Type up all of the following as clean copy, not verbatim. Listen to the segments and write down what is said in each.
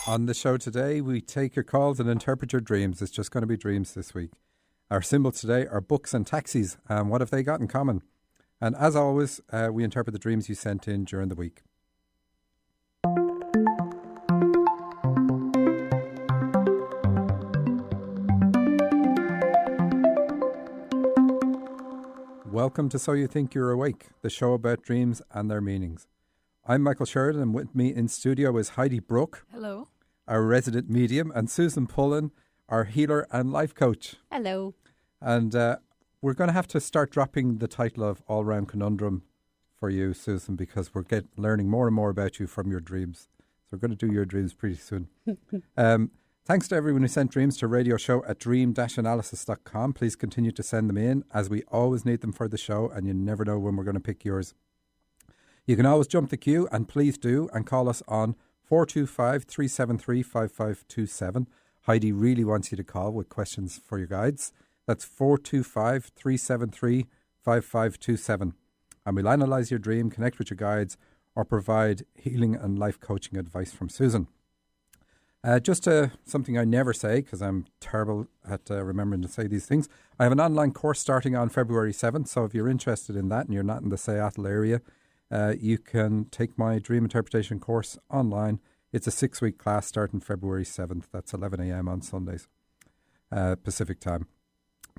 On the show today, we take your calls and interpret your dreams. It's just going to be dreams this week. Our symbols today are books and taxis. And what have they got in common? And as always, we interpret the dreams you sent in during the week. Welcome to So You Think You're Awake, the show about dreams and their meanings. I'm Michael Sheridan, and with me in studio is Heidi Brooke. Hello. Our resident medium, and Susan Pullen, our healer and life coach. Hello. And we're going to have to start dropping the title of All-Round Conundrum for you, Susan, because we're learning more and more about you from your dreams. So we're going to do your dreams pretty soon. Thanks to everyone who sent dreams to radioshow@dream-analysis.com. Please continue to send them in, as we always need them for the show, and you never know when we're going to pick yours. You can always jump the queue, and please do, and call us on 425-373-5527. Heidi really wants you to call with questions for your guides. That's 425-373-5527. And we'll analyse your dream, connect with your guides, or provide healing and life coaching advice from Susan. Just something I never say, because I'm terrible at remembering to say these things. I have an online course starting on February 7th, so if you're interested in that and you're not in the Seattle area, you can take my dream interpretation course online. It's a 6-week class starting February 7th. That's 11 a.m. on Sundays, Pacific time.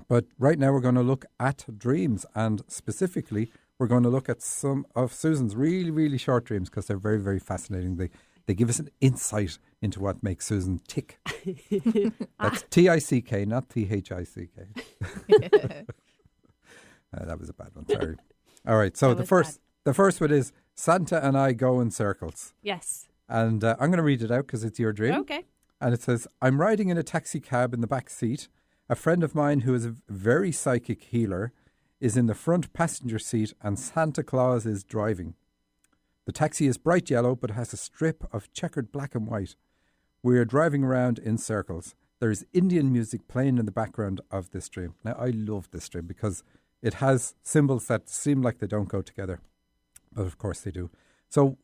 But right now we're going to look at dreams, and specifically we're going to look at some of Susan's really, really short dreams, because they're very, very fascinating. They give us an insight into what makes Susan tick. That's T-I-C-K, not T-H-I-C-K. That was a bad one, sorry. All right, so the first one is Santa and I go in circles. Yes. And I'm going to read it out because it's your dream. Okay. And it says, I'm riding in a taxi cab in the back seat. A friend of mine who is a very psychic healer is in the front passenger seat, and Santa Claus is driving. The taxi is bright yellow but has a strip of checkered black and white. We are driving around in circles. There is Indian music playing in the background of this dream. Now, I love this dream because it has symbols that seem like they don't go together. But of course they do. So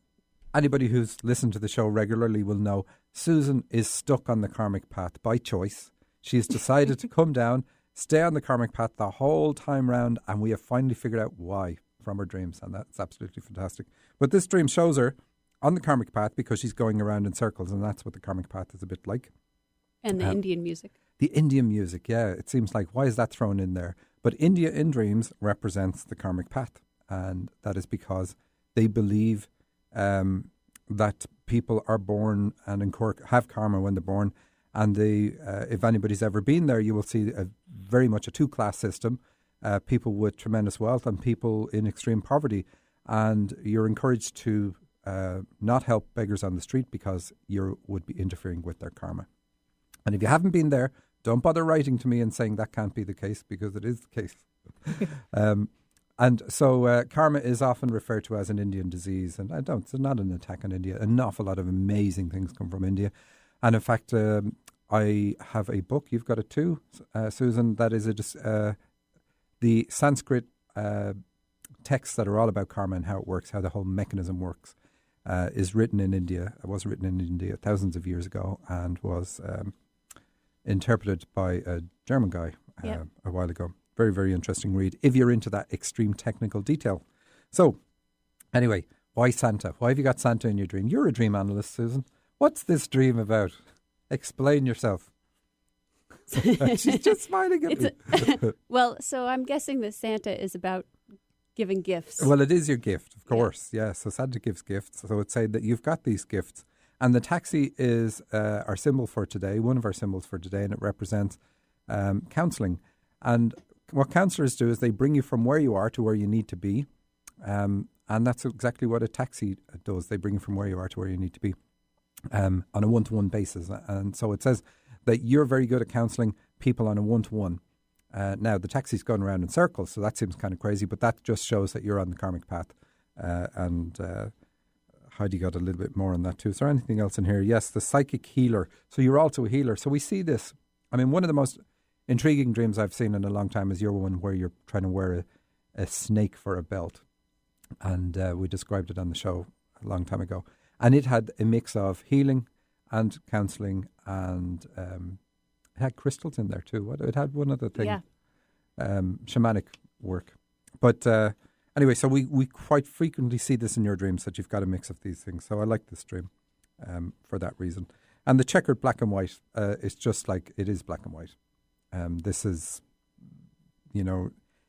anybody who's listened to the show regularly will know Susan is stuck on the karmic path by choice. She's decided to come down, stay on the karmic path the whole time round, and we have finally figured out why from her dreams, and that's absolutely fantastic. But this dream shows her on the karmic path because she's going around in circles, and that's what the karmic path is a bit like. And the Indian music. The Indian music, yeah. It seems like, why is that thrown in there? But India in dreams represents the karmic path, and that is because they believe that people are born and have karma when they're born. And if anybody's ever been there, you will see very much a two-class system, people with tremendous wealth and people in extreme poverty. And you're encouraged to not help beggars on the street because you would be interfering with their karma. And if you haven't been there, don't bother writing to me and saying that can't be the case, because it is the case. And so karma is often referred to as an Indian disease. And it's not an attack on India. An awful lot of amazing things come from India. And in fact, I have a book, you've got it too, Susan, that is the Sanskrit texts that are all about karma and how it works, how the whole mechanism works, is written in India. It was written in India thousands of years ago and was interpreted by a German guy a while ago. Very, very interesting read if you're into that extreme technical detail. So, anyway, why Santa? Why have you got Santa in your dream? You're a dream analyst, Susan. What's this dream about? Explain yourself. She's just smiling at me. Well, so I'm guessing that Santa is about giving gifts. Well, it is your gift, of course. Yeah, so Santa gives gifts. So it's saying that you've got these gifts. And the taxi is our symbol for today, one of our symbols for today, and it represents counselling. And what counsellors do is they bring you from where you are to where you need to be. And that's exactly what a taxi does. They bring you from where you are to where you need to be. On a one-to-one basis. And so it says that you're very good at counselling people on a one-to-one. Now, the taxi's going around in circles, so that seems kind of crazy, but that just shows that you're on the karmic path. And Heidi got a little bit more on that too. Is there anything else in here? Yes, the psychic healer. So you're also a healer. So we see this. I mean, one of the most intriguing dreams I've seen in a long time is your one where you're trying to wear a snake for a belt. And we described it on the show a long time ago. And it had a mix of healing and counselling, and it had crystals in there too. It had one other thing, shamanic work. But anyway, so we quite frequently see this in your dreams, that you've got a mix of these things. So I like this dream for that reason. And the checkered black and white is just like it is black and white. This is,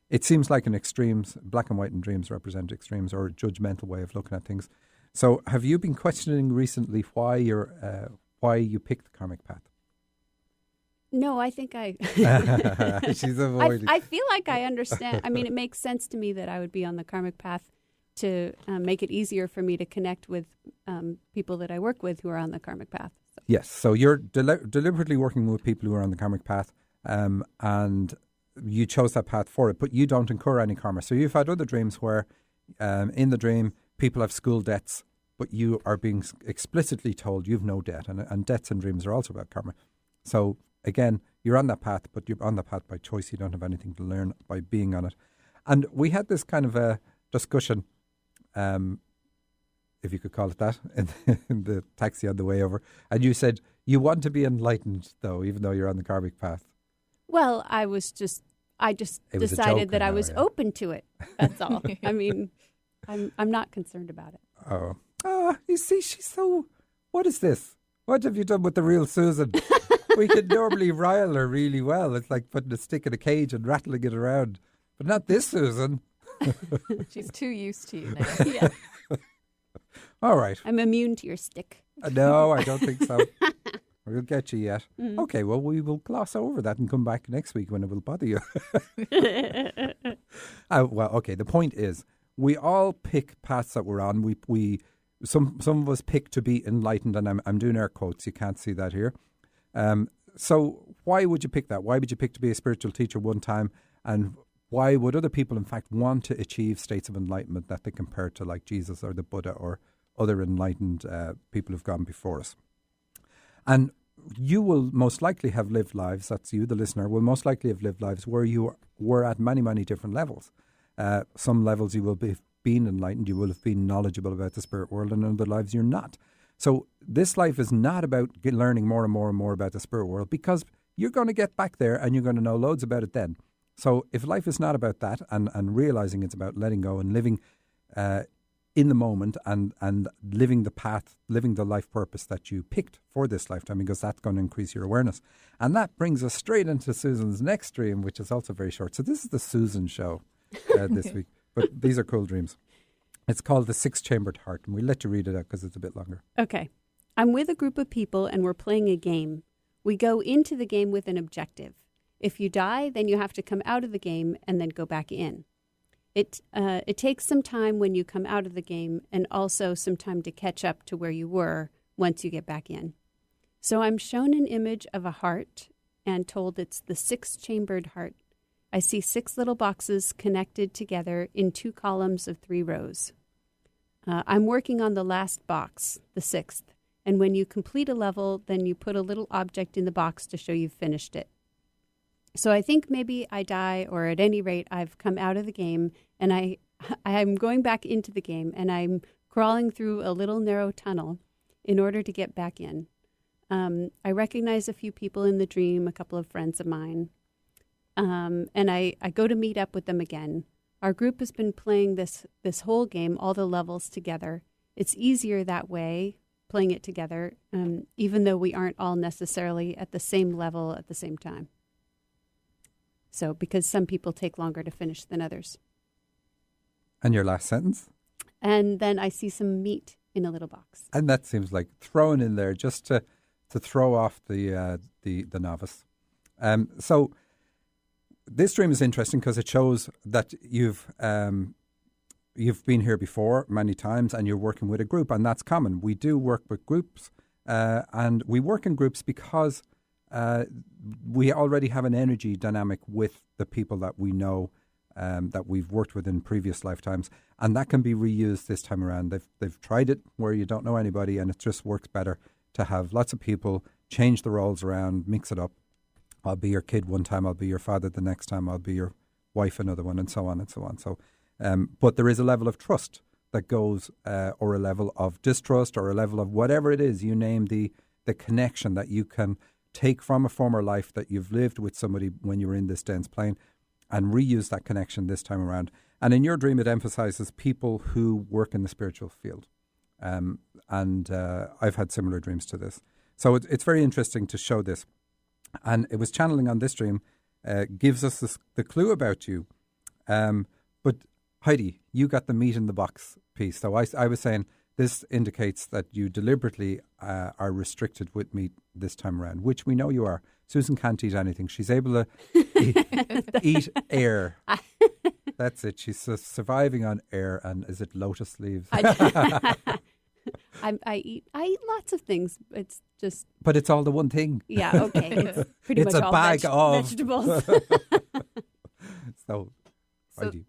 it seems like an extremes. Black and white in dreams represent extremes or a judgmental way of looking at things. So have you been questioning recently why you picked the karmic path? No, I think She's avoiding. I feel like I understand. I mean, it makes sense to me that I would be on the karmic path to make it easier for me to connect with people that I work with who are on the karmic path. So. Yes, so you're deliberately working with people who are on the karmic path, and you chose that path for it, but you don't incur any karma. So you've had other dreams where in the dream people have school debts, but you are being explicitly told you've no debt, and debts and dreams are also about karma. So again, you're on that path, but you're on that path by choice. You don't have anything to learn by being on it. And we had this kind of a discussion, if you could call it that, in the taxi on the way over. And you said you want to be enlightened, though, even though you're on the karmic path. Well, I just decided that I was open to it. That's all. I mean, I'm not concerned about it. Oh, you see, she's so. What is this? What have you done with the real Susan? We could normally rile her really well. It's like putting a stick in a cage and rattling it around. But not this Susan. She's too used to you now. Yeah. All right. I'm immune to your stick. No, I don't think so. We'll get you yet. Mm. Okay, well, we will gloss over that and come back next week when it will bother you. Well, okay, the point is, we all pick paths that we're on. Some of us pick to be enlightened, and I'm doing air quotes. You can't see that here. So why would you pick that? Why would you pick to be a spiritual teacher one time? And why would other people, in fact, want to achieve states of enlightenment that they compare to like Jesus or the Buddha or other enlightened people who've gone before us? And you will most likely have lived lives, that's you, the listener, will most likely have lived lives where you were at many, many different levels. Some levels you will be been enlightened, you will have been knowledgeable about the spirit world, and in other lives you're not. So this life is not about learning more and more and more about the spirit world, because you're going to get back there and you're going to know loads about it then. So if life is not about that and realizing it's about letting go and living in the moment and living the path, living the life purpose that you picked for this lifetime, because that's going to increase your awareness. And that brings us straight into Susan's next dream, which is also very short. So this is the Susan show this week. But these are cool dreams. It's called The Six-Chambered Heart, and we'll let you read it out because it's a bit longer. Okay. I'm with a group of people and we're playing a game. We go into the game with an objective. If you die, then you have to come out of the game and then go back in. It takes some time when you come out of the game, and also some time to catch up to where you were once you get back in. So I'm shown an image of a heart and told it's the six-chambered heart. I see 6 little boxes connected together in 2 columns of 3 rows. I'm working on the last box, the 6th, and when you complete a level, then you put a little object in the box to show you've finished it. So I think maybe I die, or at any rate, I've come out of the game, and I'm going back into the game, and I'm crawling through a little narrow tunnel in order to get back in. I recognize a few people in the dream, a couple of friends of mine, and I go to meet up with them again. Our group has been playing this whole game, all the levels together. It's easier that way, playing it together, even though we aren't all necessarily at the same level at the same time. So, because some people take longer to finish than others. And your last sentence? And then I see some meat in a little box. And that seems like thrown in there just to throw off the novice. So this dream is interesting because it shows that you've been here before many times and you're working with a group, and that's common. We do work with groups, and we work in groups because we already have an energy dynamic with the people that we know, that we've worked with in previous lifetimes, and that can be reused this time around. They've tried it where you don't know anybody, and it just works better to have lots of people change the roles around, mix it up. I'll be your kid one time, I'll be your father the next time, I'll be your wife another one, and so on and so on. So, but there is a level of trust that goes, or a level of distrust, or a level of whatever it is. You name the the connection that you can take from a former life that you've lived with somebody when you were in this dense plane and reuse that connection this time around. And in your dream, it emphasizes people who work in the spiritual field. I've had similar dreams to this. So it's very interesting to show this. And it was channeling on this dream gives us the clue about you. But Heidi, you got the meat in the box piece. So I was saying this indicates that you deliberately are restricted with meat this time around, which we know you are. Susan can't eat anything. She's able to eat air. That's it. She's surviving on air and is it lotus leaves? I eat lots of things. It's just. But it's all the one thing. Yeah. Okay. It's pretty it's much a all bag of vegetables. So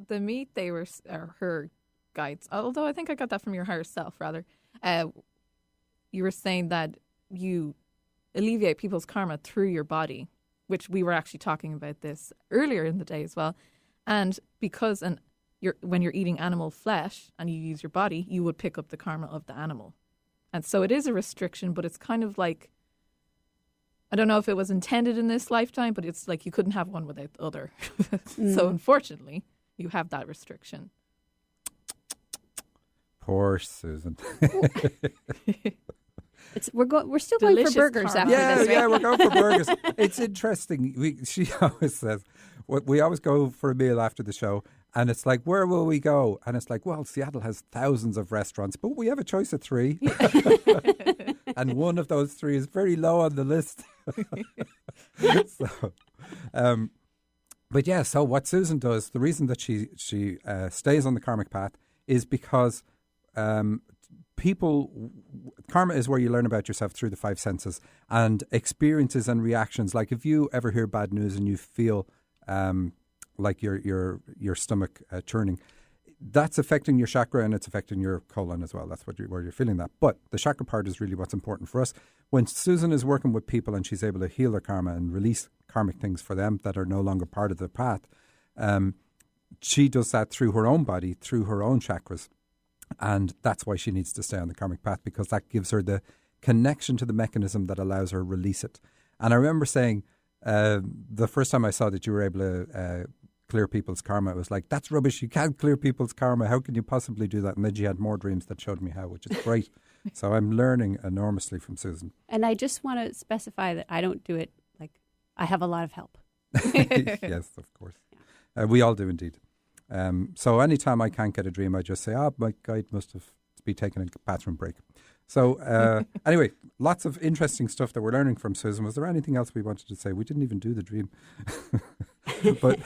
the meat they were are her guides. Although I think I got that from your higher self. Rather, you were saying that you alleviate people's karma through your body, which we were actually talking about this earlier in the day as well. And because when you're eating animal flesh and you use your body, you would pick up the karma of the animal. And so it is a restriction, but it's kind of like, I don't know if it was intended in this lifetime, but it's like you couldn't have one without the other. So unfortunately, you have that restriction. Poor Susan. We're still going for burgers karma. after this, right? Yeah, we're going for burgers. It's interesting. She always says, we always go for a meal after the show, and it's like, where will we go? And it's like, well, Seattle has thousands of restaurants, but we have a choice of 3. And one of those 3 is very low on the list. But yeah, so what Susan does, the reason that she stays on the karmic path is because karma is where you learn about yourself through the 5 senses and experiences and reactions. Like if you ever hear bad news and you feel like your stomach churning, that's affecting your chakra and it's affecting your colon as well. That's where you're feeling that. But the chakra part is really what's important for us. When Susan is working with people and she's able to heal their karma and release karmic things for them that are no longer part of the path, she does that through her own body, through her own chakras. And that's why she needs to stay on the karmic path, because that gives her the connection to the mechanism that allows her to release it. And I remember saying the first time I saw that you were able to clear people's karma, it was like, that's rubbish. You can't clear people's karma. How can you possibly do that? And then she had more dreams that showed me how, which is great. So I'm learning enormously from Susan. And I just want to specify that I don't do it like I have a lot of help. Yes, of course. Yeah. We all do indeed. So anytime I can't get a dream, I just say, my guide must be taking a bathroom break. So anyway, lots of interesting stuff that we're learning from Susan. Was there anything else we wanted to say? We didn't even do the dream. But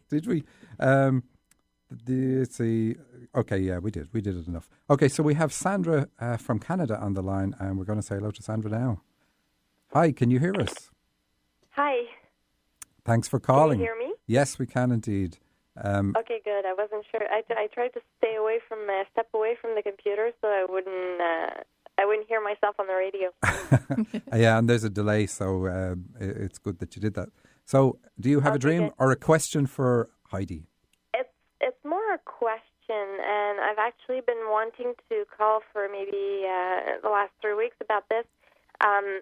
did we? Let's see. Okay, yeah, we did. We did it enough. Okay, so we have Sandra from Canada on the line, and we're going to say hello to Sandra now. Hi, can you hear us? Hi. Thanks for calling. Can you hear me? Yes, we can indeed. Okay, good. I wasn't sure. I tried to step away from the computer so I wouldn't hear myself on the radio. Yeah, and there's a delay, so it's good that you did that. So, do you have a dream or a question for Heidi? It's more a question, and I've actually been wanting to call for maybe the last 3 weeks about this. I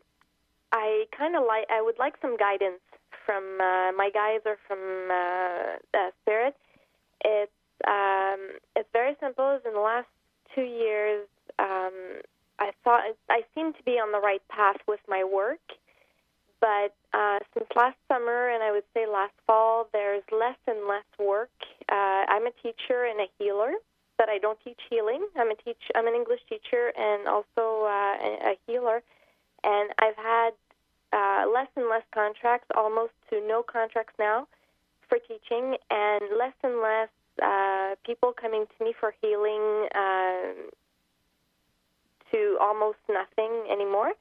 would like some guidance from my guides or from Spirit. It's very simple. In the last 2 years, I thought I seemed to be on the right path with my work, but since last summer and I would say last fall, there's less and less work. I'm a teacher and a healer, but I don't teach healing. I'm an English teacher and also a healer, and I've had less and less contracts, almost to no contracts now for teaching, and less people coming to me for healing to almost nothing anymore.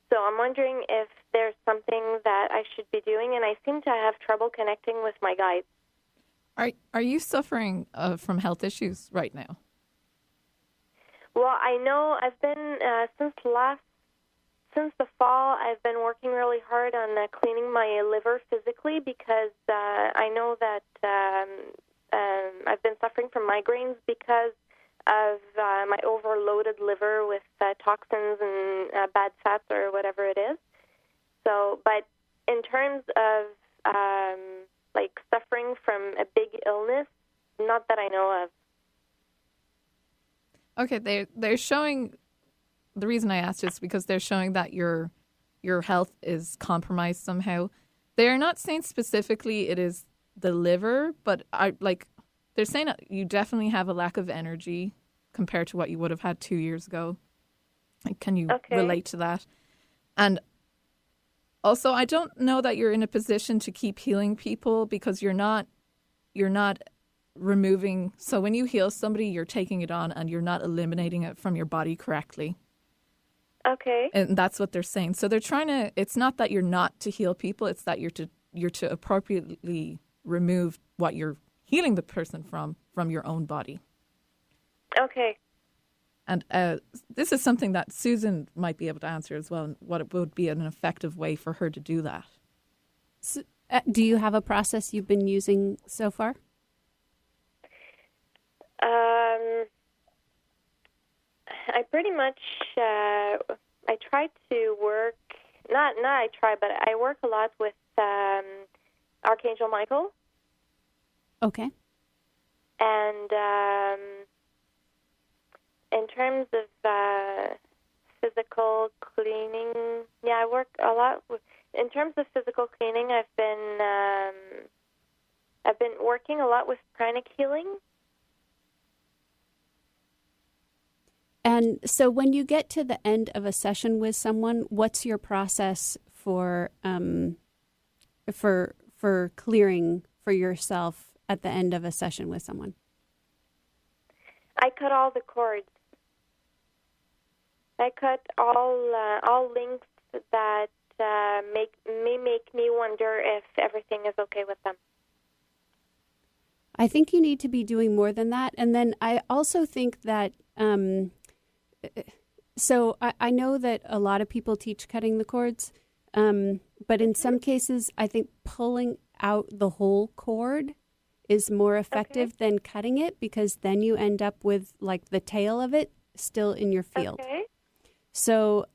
So I'm wondering if there's something that I should be doing, and I seem to have trouble connecting with my guides. Are you suffering from health issues right now? Well, I know I've been since the fall, I've been working really hard on cleaning my liver physically because I know that I've been suffering from migraines because of my overloaded liver with toxins and bad fats or whatever it is. So, but in terms of like suffering from a big illness, not that I know of. Okay, they're showing. The reason I asked is because they're showing that your health is compromised somehow. They are not saying specifically it is the liver, but they're saying that you definitely have a lack of energy compared to what you would have had 2 years ago. Like, can you relate to that? And also, I don't know that you're in a position to keep healing people because you're not removing. So when you heal somebody, you're taking it on and you're not eliminating it from your body correctly. Okay. And that's what they're saying. So they're trying to. It's not that you're not to heal people. It's that you're to appropriately remove what you're healing the person from your own body. Okay. And this is something that Susan might be able to answer as well, and what it would be an effective way for her to do that. So, do you have a process you've been using so far? I pretty much, I try to work, but I work a lot with Archangel Michael. Okay. And in terms of physical cleaning, I work a lot with, in terms of physical cleaning, I've been working a lot with pranic healing. And so when you get to the end of a session with someone, what's your process for clearing for yourself at the end of a session with someone? I cut all the cords. I cut all links that make me wonder if everything is okay with them. I think you need to be doing more than that. And then I also think that, so I know that a lot of people teach cutting the cords, but in some cases, I think pulling out the whole cord is more effective than cutting it, because then you end up with like the tail of it still in your field. Okay. So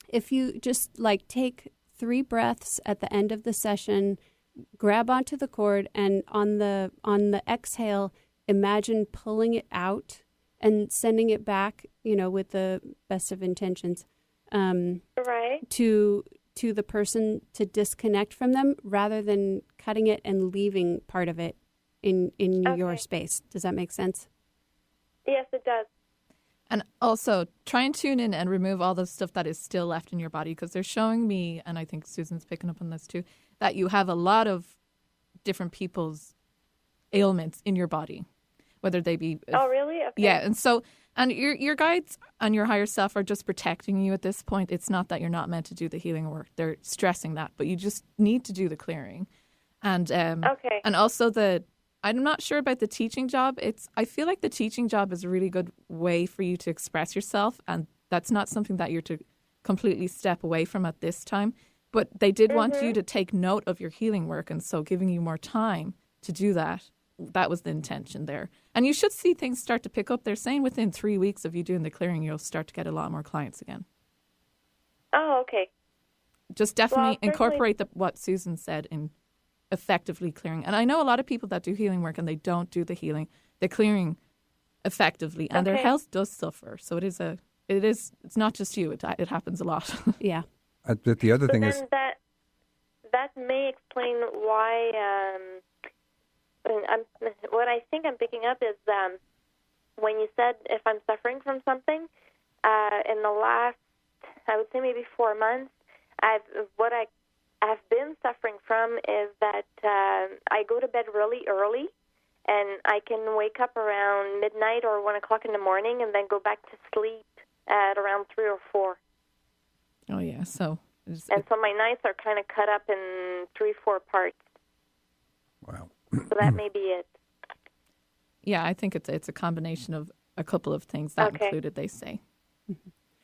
if you just like take 3 breaths at the end of the session, grab onto the cord, and on the exhale, imagine pulling it out and sending it back, with the best of intentions, right, to the person to disconnect from them, rather than cutting it and leaving part of it in your space. Does that make sense? Yes, it does. And also, try and tune in and remove all the stuff that is still left in your body, because they're showing me, and I think Susan's picking up on this too, that you have a lot of different people's ailments in your body, whether they be... Oh, really? Okay. Yeah, and so, and your guides and your higher self are just protecting you at this point. It's not that you're not meant to do the healing work. They're stressing that, but you just need to do the clearing. And and also I'm not sure about the teaching job. I feel like the teaching job is a really good way for you to express yourself, and that's not something that you're to completely step away from at this time. But they did want you to take note of your healing work, and so giving you more time to do that. That was the intention there. And you should see things start to pick up. They're saying within 3 weeks of you doing the clearing, you'll start to get a lot more clients again. Oh, okay. Just definitely incorporate what Susan said in effectively clearing. And I know a lot of people that do healing work and they don't do the clearing effectively, and their health does suffer. So it's not just you. It happens a lot. Yeah. But the other thing is that may explain why. What I think I'm picking up is when you said if I'm suffering from something, in the last, I would say maybe 4 months, I've been suffering from is that I go to bed really early, and I can wake up around midnight or 1 o'clock in the morning, and then go back to sleep at around 3 or 4. Oh yeah, so my nights are kind of cut up in 3-4 parts. Wow. So that may be it. Yeah, I think it's a combination of a couple of things that included, they say.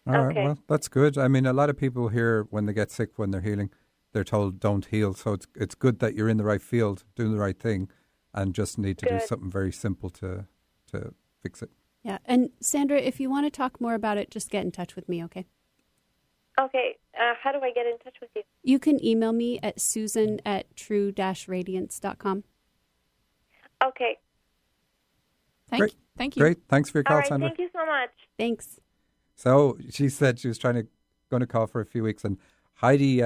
All right, well, that's good. I mean, a lot of people here, when they get sick, when they're healing, they're told don't heal. So it's good that you're in the right field, doing the right thing, and just need to do something very simple to fix it. Yeah, and Sandra, if you want to talk more about it, just get in touch with me, okay? Okay. How do I get in touch with you? You can email me at susan@true-radiance.com. Okay. Thank you. Great. Thanks for your call, All right. Sandra. Thank you so much. Thanks. So she said she was going to call for a few weeks, and Heidi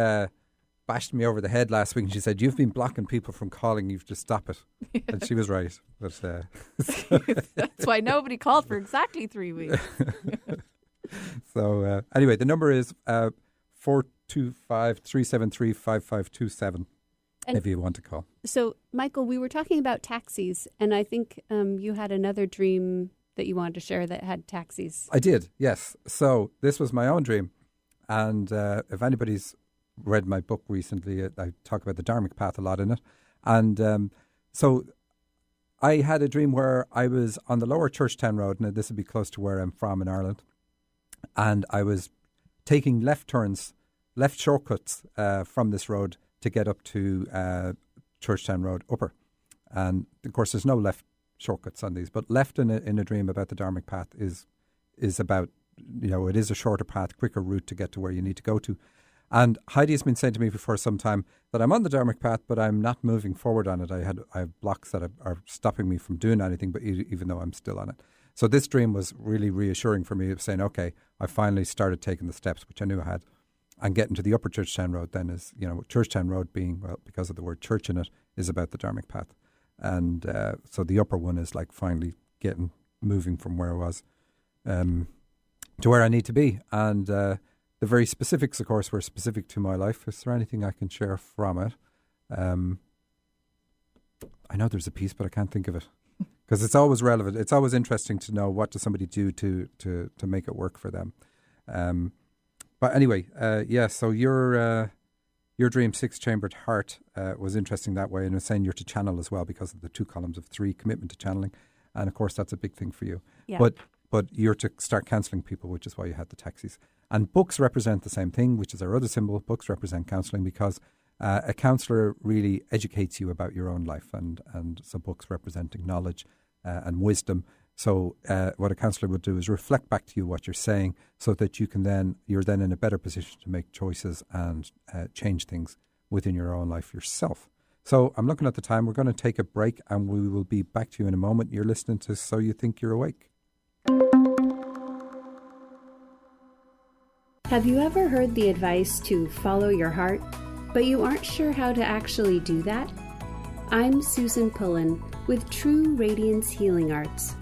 bashed me over the head last week, and she said, "You've been blocking people from calling. You've to stop it." And she was right. But That's why nobody called for exactly 3 weeks. So anyway, the number is 425-373-5527 if you want to call. So, Michael, we were talking about taxis, and I think you had another dream that you wanted to share that had taxis. I did, yes. So this was my own dream. And if anybody's read my book recently, I talk about the Dharmic path a lot in it. And so I had a dream where I was on the lower Churchtown Road, and this would be close to where I'm from in Ireland. And I was taking left shortcuts from this road to get up to Churchtown Road Upper. And of course, there's no left shortcuts on these, but left in a dream about the Dharmic path is about, it is a shorter path, quicker route to get to where you need to go to. And Heidi has been saying to me for some time that I'm on the Dharmic path, but I'm not moving forward on it. I have blocks that are stopping me from doing anything, but even though I'm still on it. So this dream was really reassuring for me of saying, okay, I finally started taking the steps, which I knew I had. And getting to the upper Churchtown Road then is, Churchtown Road being, well, because of the word church in it, is about the Dharmic path. And so the upper one is like finally moving from where I was to where I need to be. And the very specifics, of course, were specific to my life. Is there anything I can share from it? I know there's a piece, but I can't think of it. Because it's always relevant. It's always interesting to know what does somebody do to make it work for them. But anyway, so your dream, six-chambered heart, was interesting that way. And it's saying you're to channel as well because of the 2 columns of 3, commitment to channeling. And of course, that's a big thing for you. Yeah. But you're to start counselling people, which is why you had the taxis. And books represent the same thing, which is our other symbol. Books represent counselling because a counsellor really educates you about your own life. And so books representing knowledge and wisdom. So what a counsellor would do is reflect back to you what you're saying so that you're then in a better position to make choices and change things within your own life yourself. So I'm looking at the time. We're going to take a break and we will be back to you in a moment. You're listening to So You Think You're Awake. Have you ever heard the advice to follow your heart, but you aren't sure how to actually do that? I'm Susan Pullen with True Radiance Healing Arts.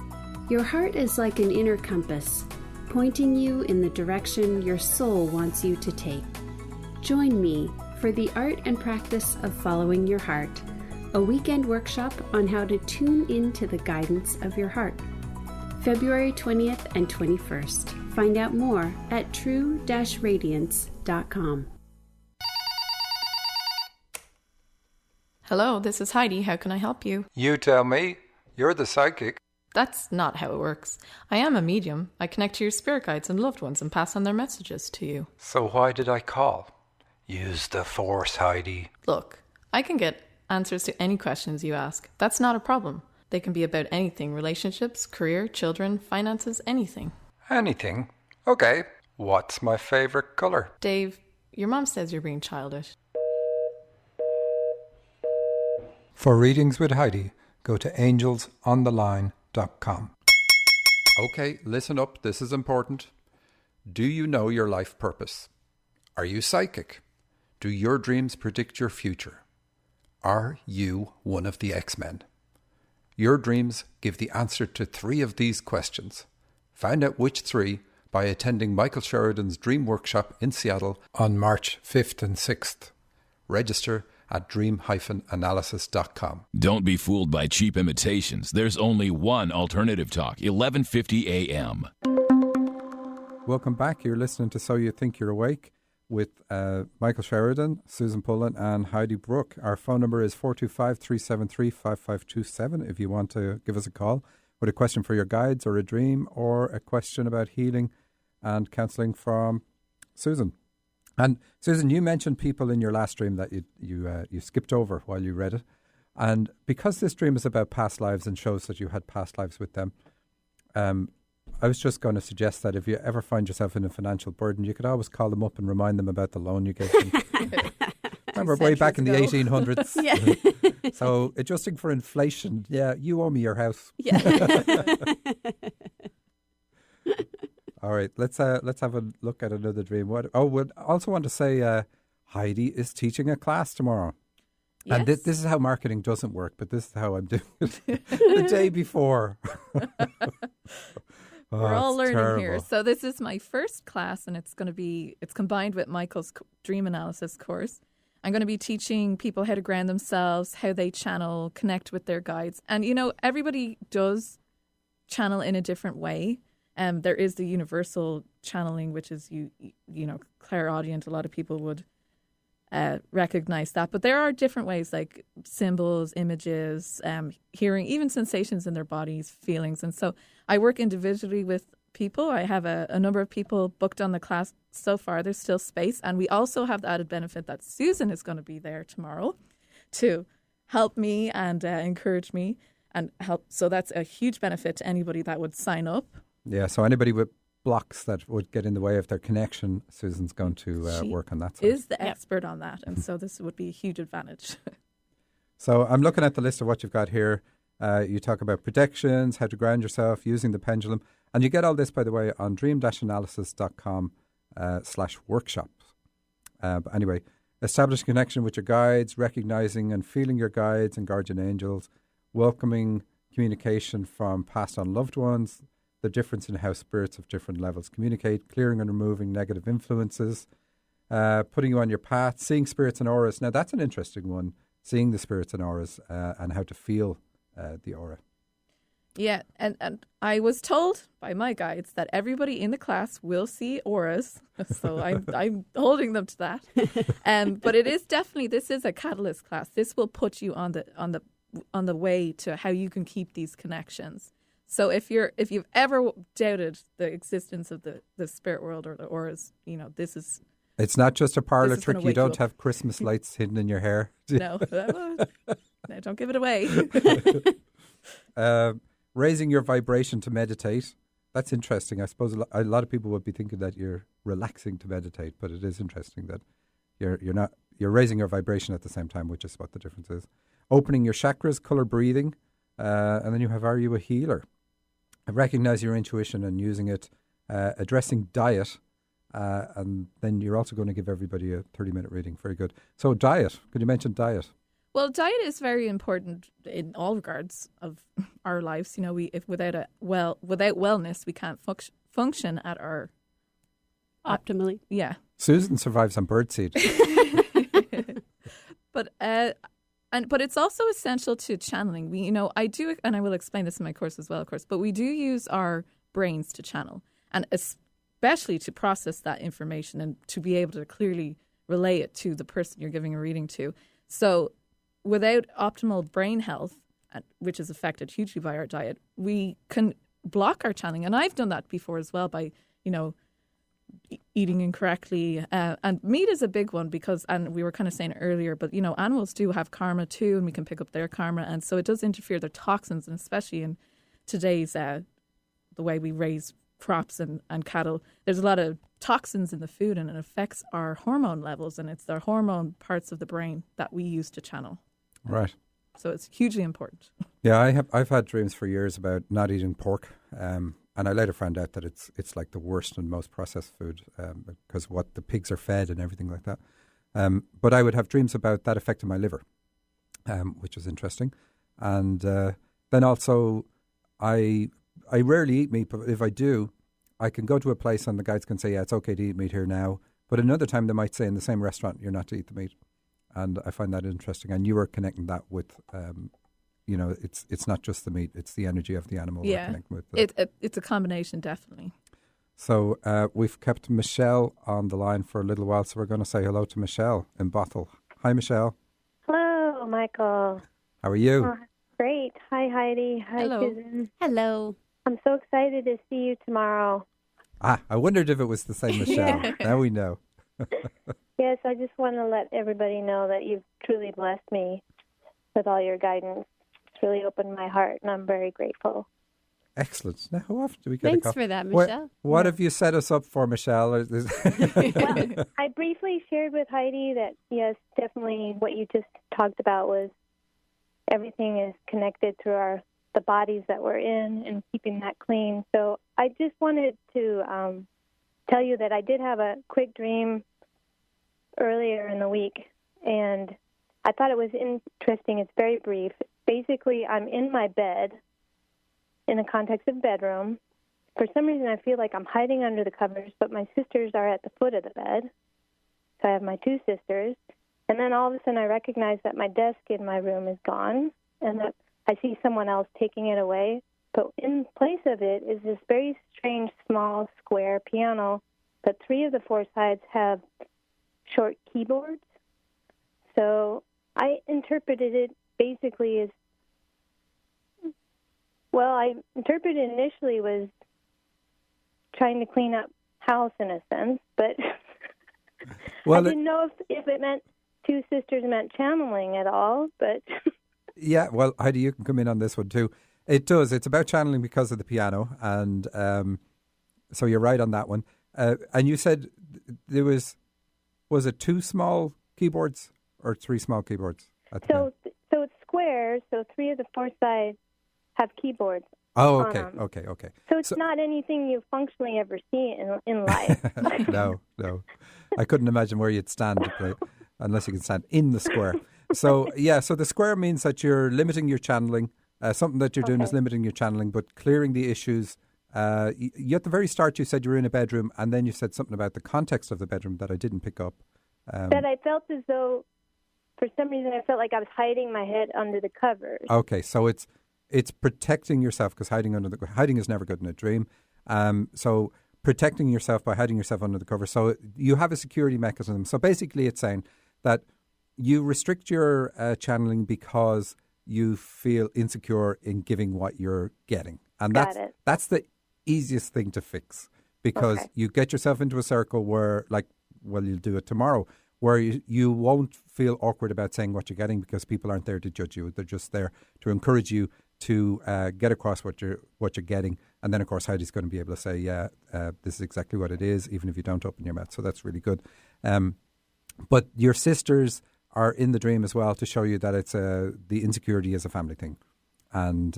Your heart is like an inner compass, pointing you in the direction your soul wants you to take. Join me for the art and practice of following your heart, a weekend workshop on how to tune into the guidance of your heart. February 20th and 21st. Find out more at true-radiance.com. Hello, this is Heidi. How can I help you? You tell me. You're the psychic. That's not how it works. I am a medium. I connect to your spirit guides and loved ones and pass on their messages to you. So why did I call? Use the force, Heidi. Look, I can get answers to any questions you ask. That's not a problem. They can be about anything: relationships, career, children, finances, anything. Anything? Okay. What's my favourite colour? Dave, your mom says you're being childish. For readings with Heidi, go to angelsontheline.com. Okay, listen up. This is important. Do you know your life purpose? Are you psychic? Do your dreams predict your future? Are you one of the X-Men? Your dreams give the answer to 3 of these questions. Find out which 3 by attending Michael Sheridan's Dream Workshop in Seattle on March 5th and 6th. Register at dream-analysis.com. Don't be fooled by cheap imitations. There's only one Alternative Talk, 1150 AM. Welcome back. You're listening to So You Think You're Awake with Michael Sheridan, Susan Pullen and Heidi Brooke. Our phone number is 425-373-5527 if you want to give us a call with a question for your guides or a dream or a question about healing and counselling from Susan. And Susan, you mentioned people in your last dream that you skipped over while you read it. And because this dream is about past lives and shows that you had past lives with them, I was just going to suggest that if you ever find yourself in a financial burden, you could always call them up and remind them about the loan you gave them. Remember way back in the 1800s? Yeah. So adjusting for inflation, yeah, you owe me your house. Yeah. All right, let's have a look at another dream. We'll also want to say Heidi is teaching a class tomorrow. Yes. And this is how marketing doesn't work, but this is how I'm doing it the day before. We're all learning terrible. here. So this is my first class, and it's combined with Michael's dream analysis course. I'm going to be teaching people how to ground themselves, how they channel, connect with their guides. And, everybody does channel in a different way. There is the universal channeling, which is, clairaudient. A lot of people would recognize that. But there are different ways, like symbols, images, hearing, even sensations in their bodies, feelings. And so I work individually with people. I have a number of people booked on the class so far. There's still space. And we also have the added benefit that Susan is going to be there tomorrow to help me and encourage me and help. So that's a huge benefit to anybody that would sign up. Yeah, so anybody with blocks that would get in the way of their connection, Susan's going to work on that side. Is the expert on that. And so this would be a huge advantage. So I'm looking at the list of what you've got here. You talk about predictions, how to ground yourself, using the pendulum. And you get all this, by the way, on dream-analysis.com/workshops. But anyway, establish connection with your guides, recognizing and feeling your guides and guardian angels, welcoming communication from past on loved ones, the difference in how spirits of different levels communicate, clearing and removing negative influences, putting you on your path, seeing spirits and auras. Now, that's an interesting one, seeing the spirits and auras and how to feel the aura. Yeah, and I was told by my guides that everybody in the class will see auras, so I'm holding them to that. But it is definitely, this is a catalyst class. This will put you on the way to how you can keep these connections. So if you've ever doubted the existence of the spirit world or the auras, this is. It's not just a parlor trick. You don't you have Christmas lights hidden in your hair. No, don't give it away. Raising your vibration to meditate. That's interesting. I suppose a lot of people would be thinking that you're relaxing to meditate, but it is interesting that you're raising your vibration at the same time, which is what the difference is. Opening your chakras, color breathing, and then you have, are you a healer? Recognize your intuition and using it. Addressing diet, and then you're also going to give everybody a 30-minute reading. Very good. So diet. Could you mention diet? Well, diet is very important in all regards of our lives. Without wellness, we can't function at our Optimally. Yeah. Susan survives on birdseed. But it's also essential to channeling. I do, and I will explain this in my course as well, of course. But we do use our brains to channel, and especially to process that information and to be able to clearly relay it to the person you're giving a reading to. So without optimal brain health, which is affected hugely by our diet, we can block our channeling. And I've done that before as well by, eating incorrectly. And meat is a big one because, and we were kind of saying earlier, but, animals do have karma too, and we can pick up their karma. And so it does interfere, their toxins, and especially in today's, the way we raise crops and cattle, there's a lot of toxins in the food, and it affects our hormone levels, and it's the hormone parts of the brain that we use to channel. Right. So it's hugely important. Yeah, I've had dreams for years about not eating pork, and I later found out that it's like the worst and most processed food because what the pigs are fed and everything like that. But I would have dreams about that affecting my liver, which was interesting. And then also, I rarely eat meat, but if I do, I can go to a place and the guides can say, yeah, it's okay to eat meat here now. But another time they might say in the same restaurant, you're not to eat the meat. And I find that interesting. And you were connecting that with, it's not just the meat, it's the energy of the animal. Yeah, we're connecting with it's a combination, definitely. So we've kept Michelle on the line for a little while, so we're going to say hello to Michelle in Bothell. Hi, Michelle. Hello, Michael. How are you? Great. Hi, Heidi. Hi, Hello. Susan. Hello. I'm so excited to see you tomorrow. I wondered if it was the same Michelle. Now we know. Yes, I just want to let everybody know that you've truly blessed me with all your guidance. It's really opened my heart, and I'm very grateful. Excellent. Now, how often do we get Thanks a coffee? for that, Michelle. What have you set us up for, Michelle? Well, I briefly shared with Heidi that, yes, definitely what you just talked about was everything is connected through the bodies that we're in and keeping that clean. So I just wanted to tell you that I did have a quick dream earlier in the week, and I thought it was interesting. It's very brief. Basically, I'm in my bed in the context of bedroom. For some reason, I feel like I'm hiding under the covers, but my sisters are at the foot of the bed. So I have my two sisters. And then all of a sudden, I recognize that my desk in my room is gone and that I see someone else taking it away. But in place of it is this very strange, small, square piano, but 3 of the 4 sides have short keyboards. So I interpreted it basically as, well, I interpreted initially was trying to clean up house in a sense, but well, I didn't know if it meant 2 sisters meant channeling at all, but... Yeah, well, Heidi, you can come in on this one too. It does. It's about channeling because of the piano, and so you're right on that one. And you said there was it 2 small keyboards or 3 small keyboards? So it's square, so 3 of the 4 sides have keyboards. Oh, okay. So it's not anything you functionally ever see in life. No. I couldn't imagine where you'd stand to play, unless you can stand in the square. So, yeah, so the square means that you're limiting your channeling. Something that you're doing is limiting your channeling, but clearing the issues. You, at the very start, you said you were in a bedroom, and then you said something about the context of the bedroom that I didn't pick up. That I felt as though, for some reason, I felt like I was hiding my head under the covers. Okay, so it's protecting yourself, because hiding is never good in a dream. So protecting yourself by hiding yourself under the cover. So you have a security mechanism. So basically, it's saying that you restrict your channeling because you feel insecure in giving what you're getting. And that's the easiest thing to fix, because you get yourself into a circle where, you'll do it tomorrow, where you won't feel awkward about saying what you're getting, because people aren't there to judge you. They're just there to encourage you to get across what you're getting. And then, of course, Heidi's going to be able to say, this is exactly what it is, even if you don't open your mouth. So that's really good. But your sisters are in the dream as well, to show you that it's the insecurity is a family thing. And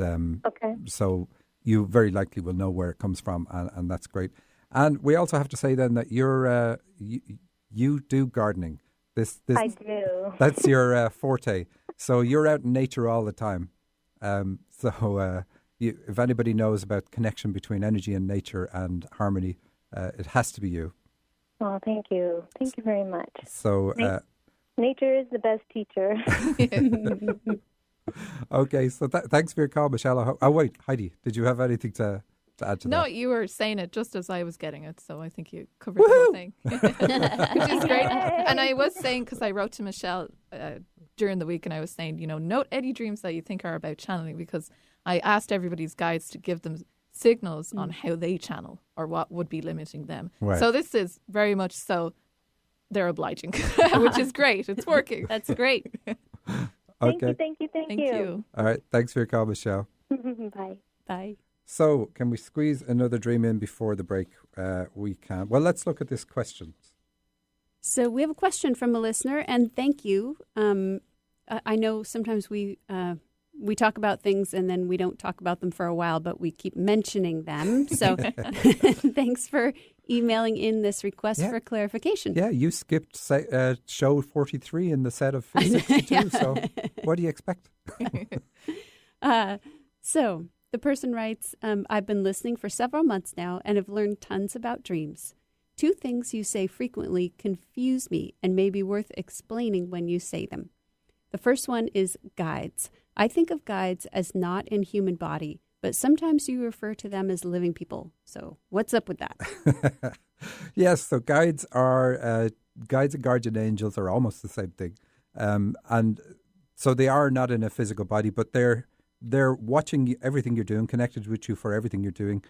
so you very likely will know where it comes from, and that's great. And we also have to say then that you do gardening. I do. That's your forte. So you're out in nature all the time. If anybody knows about connection between energy and nature and harmony, it has to be you. Oh, thank you. Thank you very much. So nature is the best teacher. Okay, so thanks for your call, Michelle. Oh, wait, Heidi, did you have anything to add to that? No, you were saying it just as I was getting it, so I think you covered the whole thing, which is great. And I was saying, because I wrote to Michelle during the week, and I was saying, note any dreams that you think are about channeling, because I asked everybody's guides to give them signals on how they channel or what would be limiting them. Right. So this is very much so they're obliging, which is great. It's working. That's great. Okay. Thank you. All right. Thanks for your call, Michelle. Bye. So, can we squeeze another dream in before the break? We can. Well, let's look at this question. So we have a question from a listener, and thank you. I know sometimes we talk about things and then we don't talk about them for a while, but we keep mentioning them. So thanks for emailing in this request for clarification. Yeah, you skipped show 43 in the set of 62, so what do you expect? So the person writes, I've been listening for several months now and have learned tons about dreams. 2 things you say frequently confuse me and may be worth explaining when you say them. The first one is guides. I think of guides as not in human body, but sometimes you refer to them as living people. So what's up with that? Yes, so guides and guardian angels are almost the same thing. And so they are not in a physical body, but they're watching everything you're doing, connected with you for everything you're doing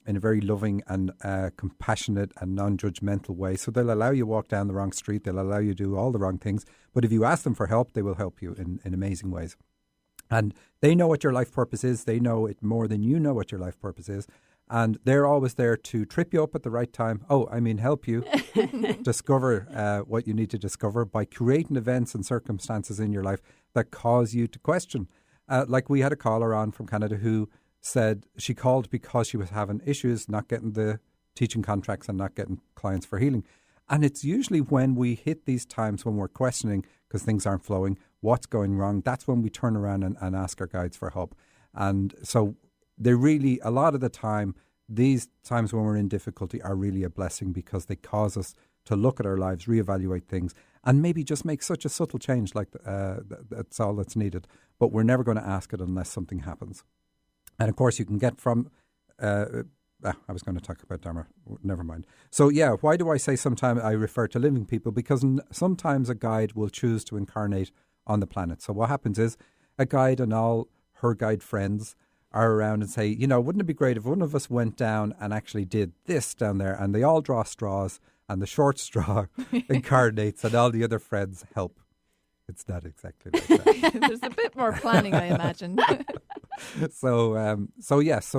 in a very loving and compassionate and non-judgmental way. So they'll allow you walk down the wrong street. They'll allow you do all the wrong things. But if you ask them for help, they will help you in amazing ways. And they know what your life purpose is. They know it more than you know what your life purpose is. And they're always there to trip you up at the right time. Help you discover what you need to discover by creating events and circumstances in your life that cause you to question. Like we had a caller on from Canada who said she called because she was having issues not getting the teaching contracts and not getting clients for healing. And it's usually when we hit these times when we're questioning because things aren't flowing, what's going wrong, that's when we turn around and ask our guides for help. And so they really, a lot of the time, these times when we're in difficulty are really a blessing because they cause us to look at our lives, reevaluate things, and maybe just make such a subtle change like that's all that's needed. But we're never going to ask it unless something happens. And of course, you can get from... I was going to talk about Dharma. Never mind. So yeah, why do I say sometimes I refer to living people? Because sometimes a guide will choose to incarnate on the planet. So what happens is a guide and all her guide friends are around and say, wouldn't it be great if one of us went down and actually did this down there? And they all draw straws and the short straw incarnates and all the other friends help. It's not exactly like that. There's a bit more planning, I imagine. So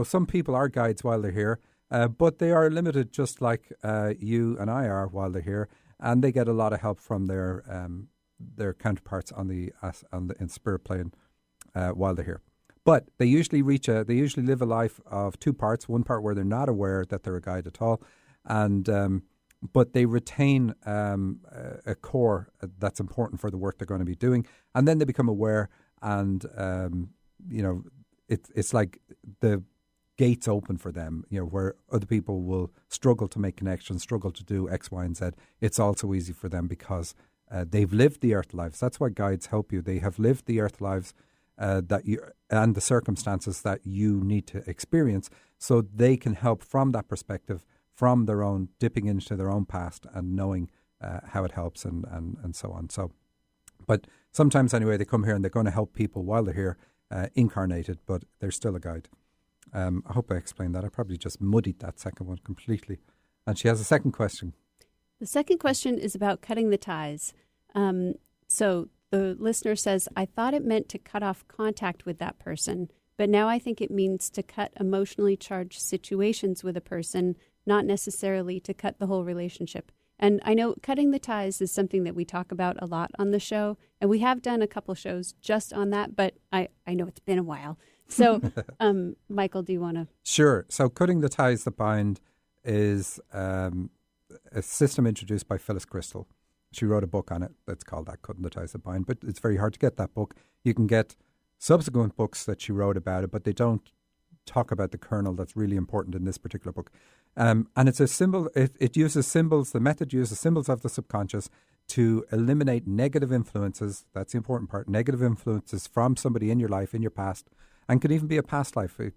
some people are guides while they're here, but they are limited just like you and I are while they're here, and they get a lot of help from their counterparts in spirit plane while they're here. But they usually live a life of two parts. One part where they're not aware that they're a guide at all, and but they retain a core that's important for the work they're going to be doing, and then they become aware, and it's like the gates open for them, where other people will struggle to make connections, struggle to do X, Y, and Z. It's also easy for them because they've lived the earth lives. That's why guides help you. They have lived the earth lives and the circumstances that you need to experience, so they can help from that perspective, from their own dipping into their own past and knowing how it helps and so on. So, but sometimes anyway, they come here and they're going to help people while they're here, incarnated, but they're still a guide. I hope I explained that. I probably just muddied that second one completely. And she has a second question. The second question is about cutting the ties. So the listener says, I thought it meant to cut off contact with that person, but now I think it means to cut emotionally charged situations with a person, not necessarily to cut the whole relationship. And I know cutting the ties is something that we talk about a lot on the show, and we have done a couple shows just on that, but I know it's been a while. So, Michael, do you want to? Sure. So cutting the ties that bind is a system introduced by Phyllis Crystal. She wrote a book on it that's called that, Cutting the Ties That Bind, but it's very hard to get that book. You can get subsequent books that she wrote about it, but they don't talk about the kernel that's really important in this particular book. And it's a symbol, it uses symbols, the method uses symbols of the subconscious to eliminate negative influences. That's the important part. Negative influences from somebody in your life, in your past, and could even be a past life. It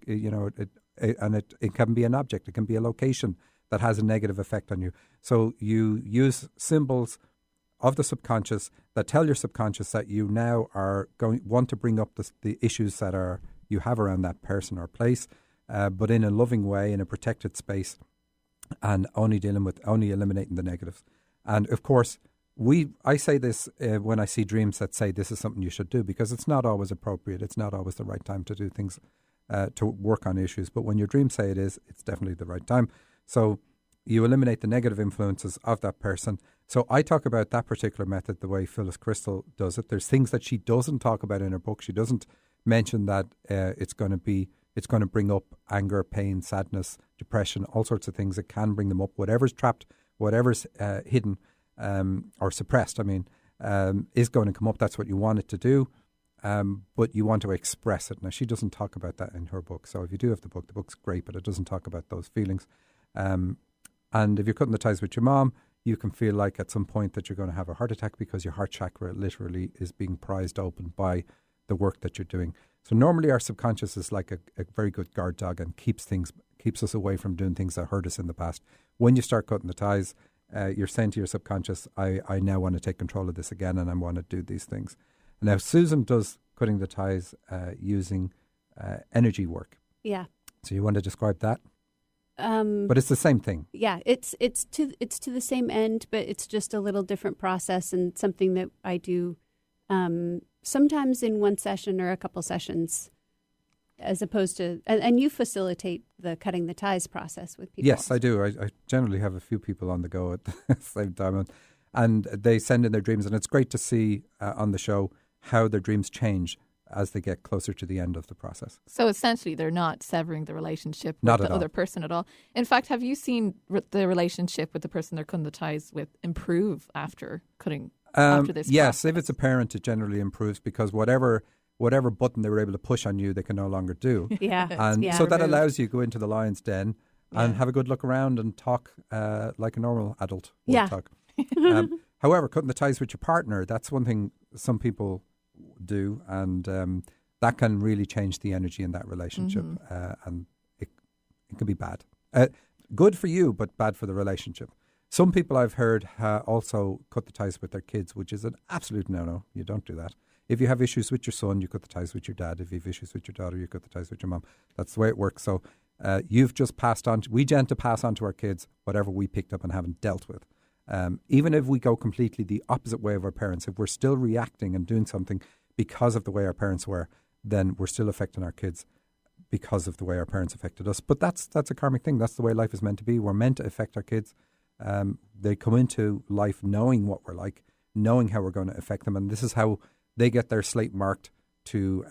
can be an object. It can be a location that has a negative effect on you. So you use symbols of the subconscious that tell your subconscious that you now want to bring up the issues that you have around that person or place, but in a loving way, in a protected space, and only eliminating the negatives. And of course, I say this when I see dreams that say this is something you should do, because it's not always appropriate. It's not always the right time to do things, to work on issues. But when your dreams say it is, it's definitely the right time. So you eliminate the negative influences of that person. So I talk about that particular method the way Phyllis Crystal does it. There's things that she doesn't talk about in her book. She doesn't mention that it's going to bring up anger, pain, sadness, depression, all sorts of things that can bring them up. Whatever's trapped, whatever's hidden or suppressed, is going to come up. That's what you want it to do, but you want to express it. Now, she doesn't talk about that in her book. So if you do have the book's great, but it doesn't talk about those feelings. And if you're cutting the ties with your mom, you can feel like at some point that you're going to have a heart attack because your heart chakra literally is being prized open by the work that you're doing. So normally our subconscious is like a very good guard dog and keeps us away from doing things that hurt us in the past. When you start cutting the ties, you're saying to your subconscious, I now want to take control of this again and I want to do these things. Now, Susan does cutting the ties using energy work. Yeah. So you want to describe that? But it's the same thing. Yeah, it's to the same end, but it's just a little different process and something that I do sometimes in one session or a couple sessions, as opposed to, and you facilitate the cutting the ties process with people. Yes, I do. I generally have a few people on the go at the same time, and they send in their dreams, and it's great to see on the show how their dreams change as they get closer to the end of the process. So essentially, they're not severing the relationship with Not the at all. other person at all. In fact, have you seen the relationship with the person they're cutting the ties with improve after cutting after this Yes, process? if it's a parent, it generally improves because whatever button they were able to push on you, they can no longer do. Yeah. And yeah. so that allows you to go into the lion's den and have a good look around and talk like a normal adult would Yeah. talk. However, cutting the ties with your partner, that's one thing some people do, and that can really change the energy in that relationship, and it can be bad. Good for you, but bad for the relationship. Some people I've heard also cut the ties with their kids, which is an absolute no-no. You don't do that. If you have issues with your son, you cut the ties with your dad. If you have issues with your daughter, you cut the ties with your mom. That's the way it works. So you've just passed on. We tend to pass on to our kids whatever we picked up and haven't dealt with. Even if we go completely the opposite way of our parents, if we're still reacting and doing something because of the way our parents were, then we're still affecting our kids because of the way our parents affected us. But that's a karmic thing. That's the way life is meant to be. We're meant to affect our kids. They come into life knowing what we're like, knowing how we're going to affect them, and this is how they get their slate marked to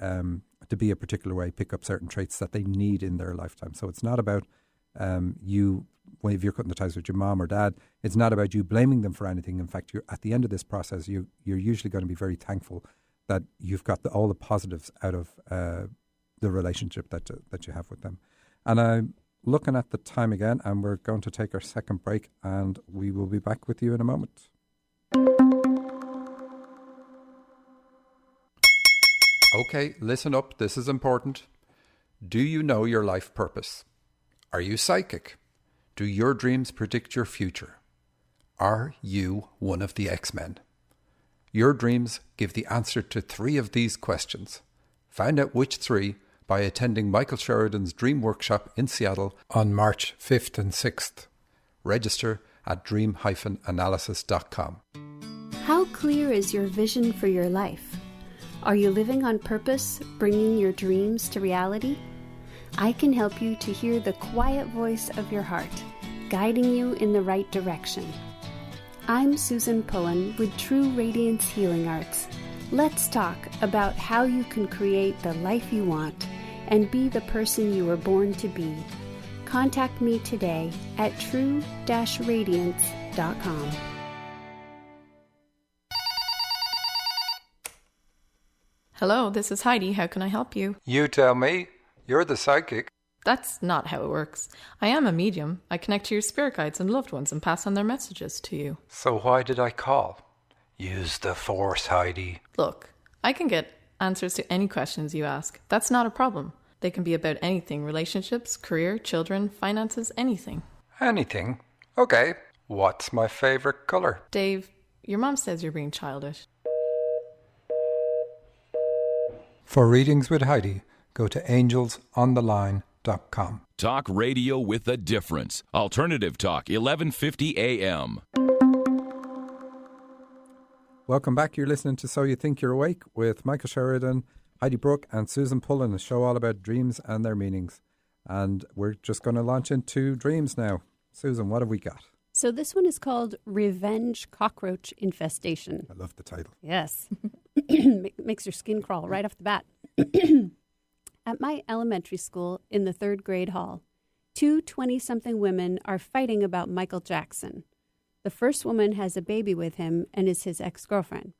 be a particular way, pick up certain traits that they need in their lifetime. So it's not about if you're cutting the ties with your mom or dad, it's not about you blaming them for anything. In fact, at the end of this process, you're usually going to be very thankful that you've got all the positives out of the relationship that you have with them. And I'm looking at the time again, and we're going to take our second break, and we will be back with you in a moment. Okay, listen up. This is important. Do you know your life purpose? Are you psychic? Do your dreams predict your future? Are you one of the X-Men? Your dreams give the answer to 3 of these questions. Find out which 3 by attending Michael Sheridan's Dream Workshop in Seattle on March 5th and 6th. Register at dream-analysis.com. How clear is your vision for your life? Are you living on purpose, bringing your dreams to reality? I can help you to hear the quiet voice of your heart, guiding you in the right direction. I'm Susan Pullen with True Radiance Healing Arts. Let's talk about how you can create the life you want and be the person you were born to be. Contact me today at true-radiance.com. Hello, this is Heidi. How can I help you? You tell me. You're the psychic. That's not how it works. I am a medium. I connect to your spirit guides and loved ones and pass on their messages to you. So why did I call? Use the force, Heidi. Look, I can get answers to any questions you ask. That's not a problem. They can be about anything: relationships, career, children, finances, anything. Anything? Okay. What's my favorite color? Dave, your mom says you're being childish. For readings with Heidi, go to angelsontheline.com. Talk radio with a difference. Alternative Talk, 1150 AM. Welcome back. You're listening to So You Think You're Awake with Michael Sheridan, Heidi Brooke and Susan Pullen, a show all about dreams and their meanings. And we're just going to launch into dreams now. Susan, what have we got? So this one is called Revenge Cockroach Infestation. I love the title. Yes. Makes your skin crawl right off the bat. At my elementary school in the 3rd grade hall, 2 20-something women are fighting about Michael Jackson. The first woman has a baby with him and is his ex-girlfriend.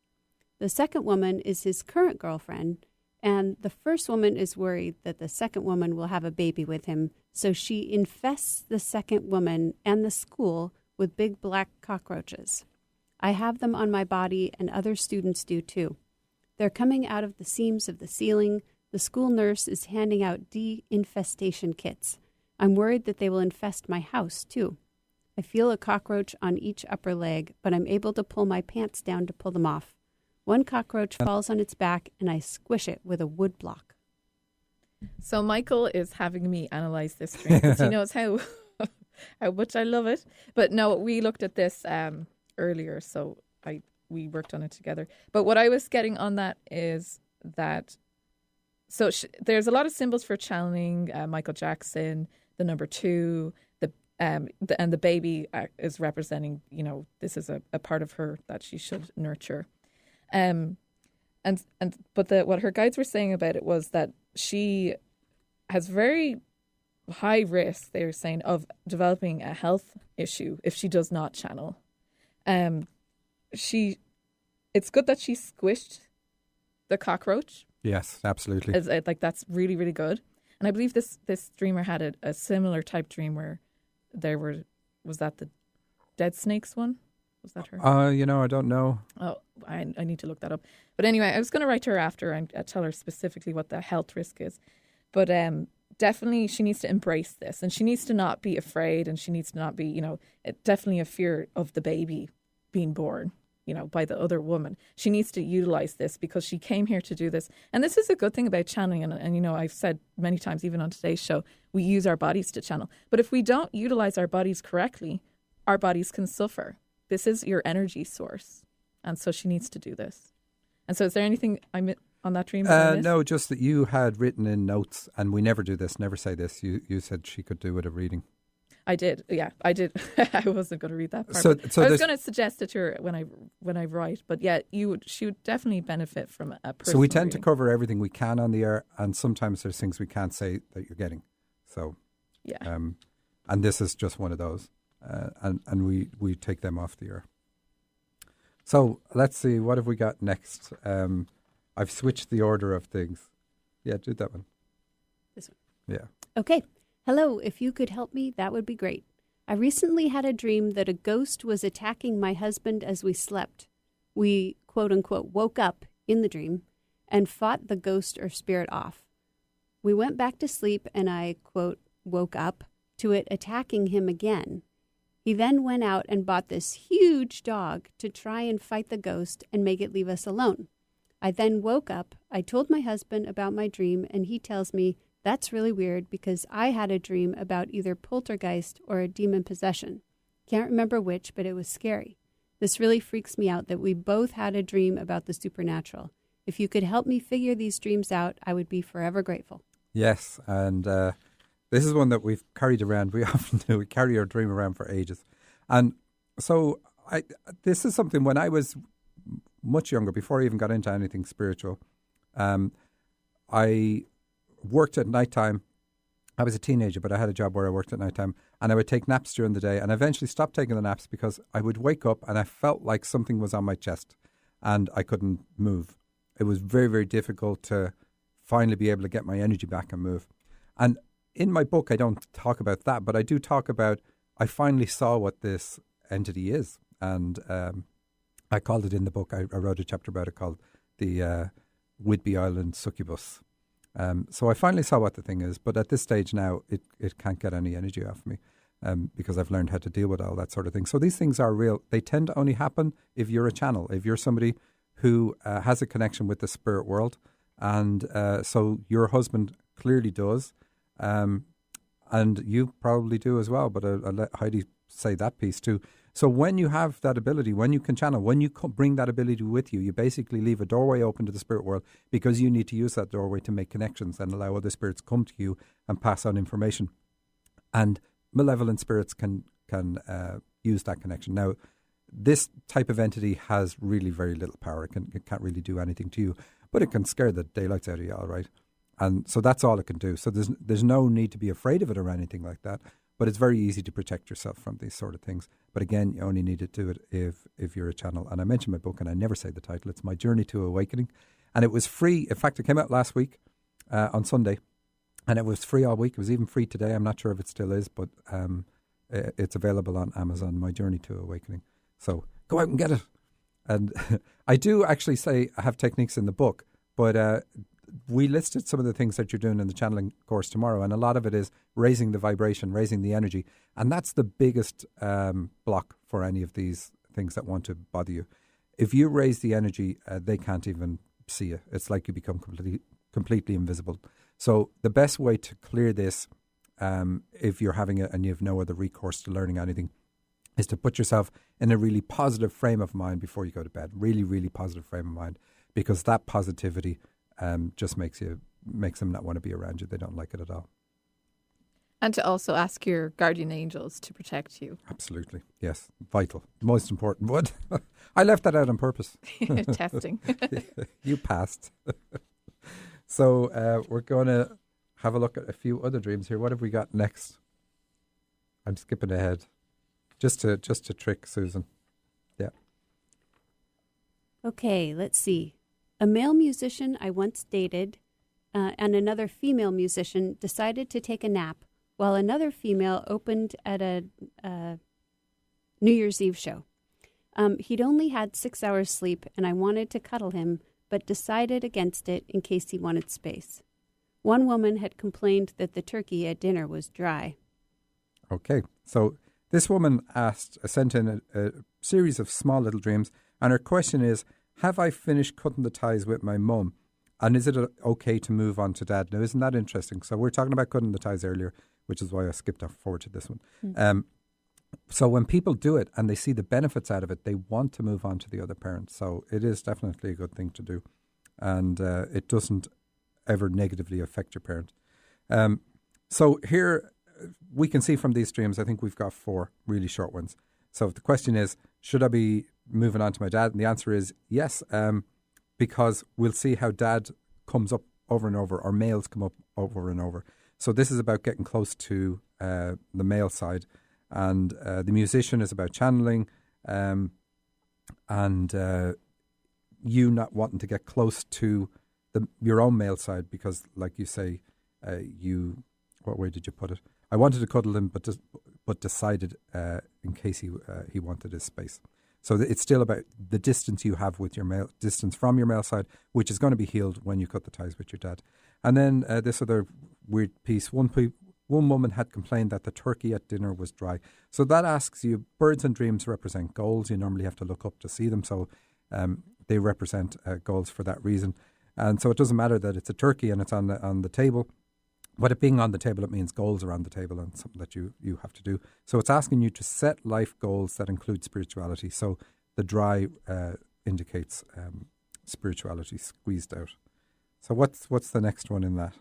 The second woman is his current girlfriend, and the first woman is worried that the second woman will have a baby with him, so she infests the second woman and the school with big black cockroaches. I have them on my body, and other students do too. They're coming out of the seams of the ceiling. The school nurse is handing out de-infestation kits. I'm worried that they will infest my house, too. I feel a cockroach on each upper leg, but I'm able to pull my pants down to pull them off. One cockroach falls on its back, and I squish it with a wood block. So Michael is having me analyze this dream because he knows how much I love it. But no, we looked at this earlier, so I we worked on it together. But what I was getting on that is that, so there's a lot of symbols for channeling. Michael Jackson, the number 2, and the baby is representing, this is a part of her that she should nurture. But what her guides were saying about it was that she has very high risk, they were saying, of developing a health issue if she does not channel. It's good that she squished the cockroach. Yes, absolutely. That's really, really good. And I believe this dreamer had a similar type dream where was that the dead snakes one? Was that her? I don't know. Oh, I need to look that up. But anyway, I was going to write to her after and tell her specifically what the health risk is. But definitely she needs to embrace this, and she needs to not be afraid, and she needs to not be, definitely a fear of the baby being born, by the other woman. She needs to utilize this because she came here to do this. And this is a good thing about channeling. And I've said many times, even on today's show, we use our bodies to channel. But if we don't utilize our bodies correctly, our bodies can suffer. This is your energy source. And so she needs to do this. And so is there anything on that dream? No, just that you had written in notes, and we never do this, never say this. You said she could do with a reading. I did. Yeah, I did. I wasn't going to read that part. So I was going to suggest it to her when I write. But yeah, she would definitely benefit from a personal So we tend reading. to cover everything we can on the air, and sometimes there's things we can't say that you're getting. So yeah. And this is just one of those. And we take them off the air. So let's see, what have we got next? I've switched the order of things. Yeah, do that one. This one. Yeah. Okay. Hello, if you could help me, that would be great. I recently had a dream that a ghost was attacking my husband as we slept. We, quote unquote, woke up in the dream and fought the ghost or spirit off. We went back to sleep and I, quote, woke up to it attacking him again. He then went out and bought this huge dog to try and fight the ghost and make it leave us alone. I then woke up, I told my husband about my dream, and he tells me that's really weird because I had a dream about either poltergeist or a demon possession. Can't remember which, but it was scary. This really freaks me out that we both had a dream about the supernatural. If you could help me figure these dreams out, I would be forever grateful. Yes, and this is one that we've carried around. We often do. We carry our dream around for ages. And so this is something when I was much younger, before I even got into anything spiritual, I worked at nighttime. I was a teenager, but I had a job where I worked at nighttime, and I would take naps during the day, and I eventually stopped taking the naps because I would wake up and I felt like something was on my chest and I couldn't move. It was very, very difficult to finally be able to get my energy back and move. And in my book, I don't talk about that, but I do talk about, I finally saw what this entity is. And I called it in the book, I wrote a chapter about it called the Whidbey Island Succubus. So I finally saw what the thing is, but at this stage now, it can't get any energy off me because I've learned how to deal with all that sort of thing. So these things are real. They tend to only happen if you're a channel, if you're somebody who has a connection with the spirit world. And so your husband clearly does, and you probably do as well, but I'll let Heidi say that piece too. So when you have that ability, when you can channel, when you bring that ability with you, you basically leave a doorway open to the spirit world because you need to use that doorway to make connections and allow other spirits to come to you and pass on information. And malevolent spirits can use that connection. Now, this type of entity has really very little power. It can't really do anything to you, but it can scare the daylights out of you, all right? And so that's all it can do. So there's no need to be afraid of it or anything like that. But it's very easy to protect yourself from these sort of things. But again, you only need to do it if you're a channel. And I mentioned my book, and I never say the title. It's My Journey to Awakening. And it was free. In fact, it came out last week on Sunday. And it was free all week. It was even free today. I'm not sure if it still is, but it's available on Amazon, My Journey to Awakening. So go out and get it. And I do actually say I have techniques in the book, but we listed some of the things that you're doing in the channeling course tomorrow, and a lot of it is raising the vibration, raising the energy, and that's the biggest block for any of these things that want to bother you. If you raise the energy, they can't even see you. It's like you become completely invisible. So the best way to clear this, if you're having it and you have no other recourse to learning anything, is to put yourself in a really positive frame of mind before you go to bed. Really, really positive frame of mind, because that positivity just makes them not want to be around you. They don't like it at all. And to also ask your guardian angels to protect you. Absolutely. Yes. Vital. Most important one. I left that out on purpose. Testing. You passed. So we're going to have a look at a few other dreams here. What have we got next? I'm skipping ahead. Just to trick Susan. Yeah. Okay, let's see. A male musician I once dated and another female musician decided to take a nap while another female opened at a New Year's Eve show. He'd only had 6 hours sleep, and I wanted to cuddle him, but decided against it in case he wanted space. One woman had complained that the turkey at dinner was dry. Okay, so this woman sent in a series of small little dreams, and her question is, have I finished cutting the ties with my mum? And is it okay to move on to dad? Now, isn't that interesting? So we're talking about cutting the ties earlier, which is why I skipped forward to this one. So when people do it and they see the benefits out of it, they want to move on to the other parent. So it is definitely a good thing to do. And it doesn't ever negatively affect your parent. So here we can see from these dreams, I think we've got 4 really short ones. So if the question is, should I be moving on to my dad? And the answer is yes, because we'll see how dad comes up over and over, or males come up over and over. So this is about getting close to the male side. And the musician is about channeling, and you not wanting to get close to your own male side because, like you say, what way did you put it? I wanted to cuddle him, but decided in case he wanted his space. So it's still about the distance you have with your distance from your male side, which is going to be healed when you cut the ties with your dad. And then this other weird piece, one woman had complained that the turkey at dinner was dry. So that asks you, birds and dreams represent goals. You normally have to look up to see them. So they represent goals for that reason. And so it doesn't matter that it's a turkey and it's on the table. But it being on the table, it means goals are on the table and something that you have to do. So it's asking you to set life goals that include spirituality. So the dry indicates spirituality squeezed out. So what's the next one in that?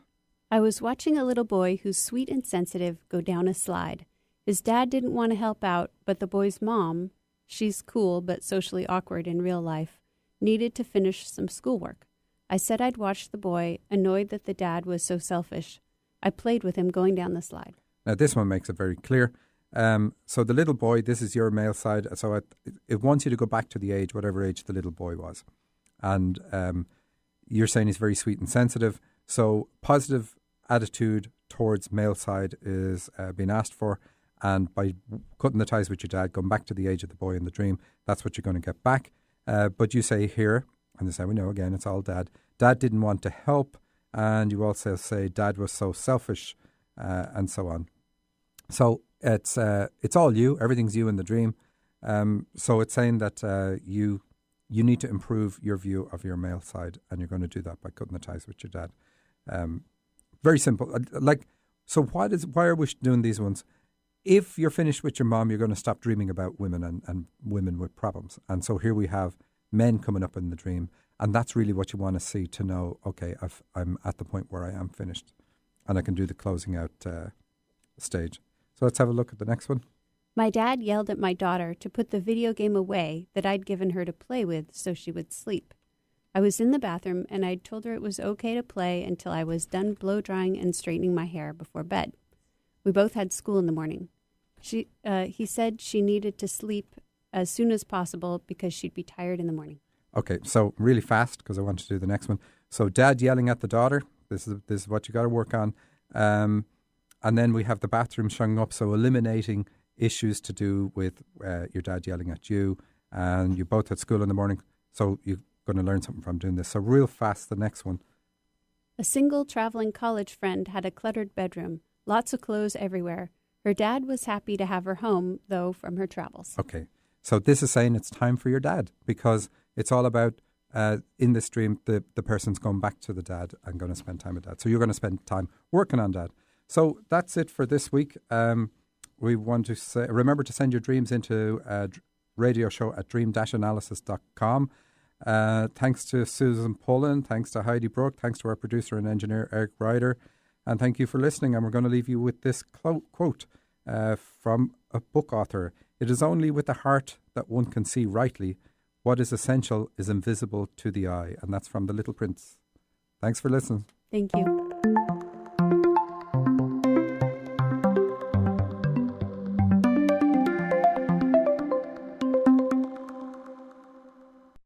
I was watching a little boy who's sweet and sensitive go down a slide. His dad didn't want to help out, but the boy's mom, she's cool but socially awkward in real life, needed to finish some schoolwork. I said I'd watch the boy, annoyed that the dad was so selfish. I played with him going down the slide. Now, this one makes it very clear. So the little boy, this is your male side. So it wants you to go back to the age, whatever age the little boy was. And you're saying he's very sweet and sensitive. So positive attitude towards male side is being asked for. And by cutting the ties with your dad, going back to the age of the boy in the dream, that's what you're going to get back. But you say here, and this is how we know, again, it's all dad. Dad didn't want to help. And you also say dad was so selfish and so on. So it's all you. Everything's you in the dream. So it's saying that you need to improve your view of your male side, and you're going to do that by cutting the ties with your dad. Very simple. So why are we doing these ones? If you're finished with your mom, you're going to stop dreaming about women and women with problems. And so here we have men coming up in the dream. And that's really what you want to see to know, okay, I'm at the point where I am finished and I can do the closing out stage. So let's have a look at the next one. My dad yelled at my daughter to put the video game away that I'd given her to play with so she would sleep. I was in the bathroom and I'd told her it was okay to play until I was done blow drying and straightening my hair before bed. We both had school in the morning. He said she needed to sleep as soon as possible because she'd be tired in the morning. Okay, so really fast because I want to do the next one. So dad yelling at the daughter. This is what you got to work on. And then we have the bathroom showing up. So eliminating issues to do with your dad yelling at you. And you both had school in the morning. So you're going to learn something from doing this. So real fast, the next one. A single traveling college friend had a cluttered bedroom. Lots of clothes everywhere. Her dad was happy to have her home, though, from her travels. Okay. So this is saying it's time for your dad because it's all about, in this dream, the person's going back to the dad and going to spend time with dad. So you're going to spend time working on dad. So that's it for this week. we want to say, remember to send your dreams into radioshow@dream-analysis.com. Thanks to Susan Pullen, thanks to Heidi Brooke, thanks to our producer and engineer Eric Ryder, and thank you for listening. And we're going to leave you with this quote from a book author. It is only with the heart that one can see rightly. What is essential is invisible to the eye. And that's from The Little Prince. Thanks for listening. Thank you.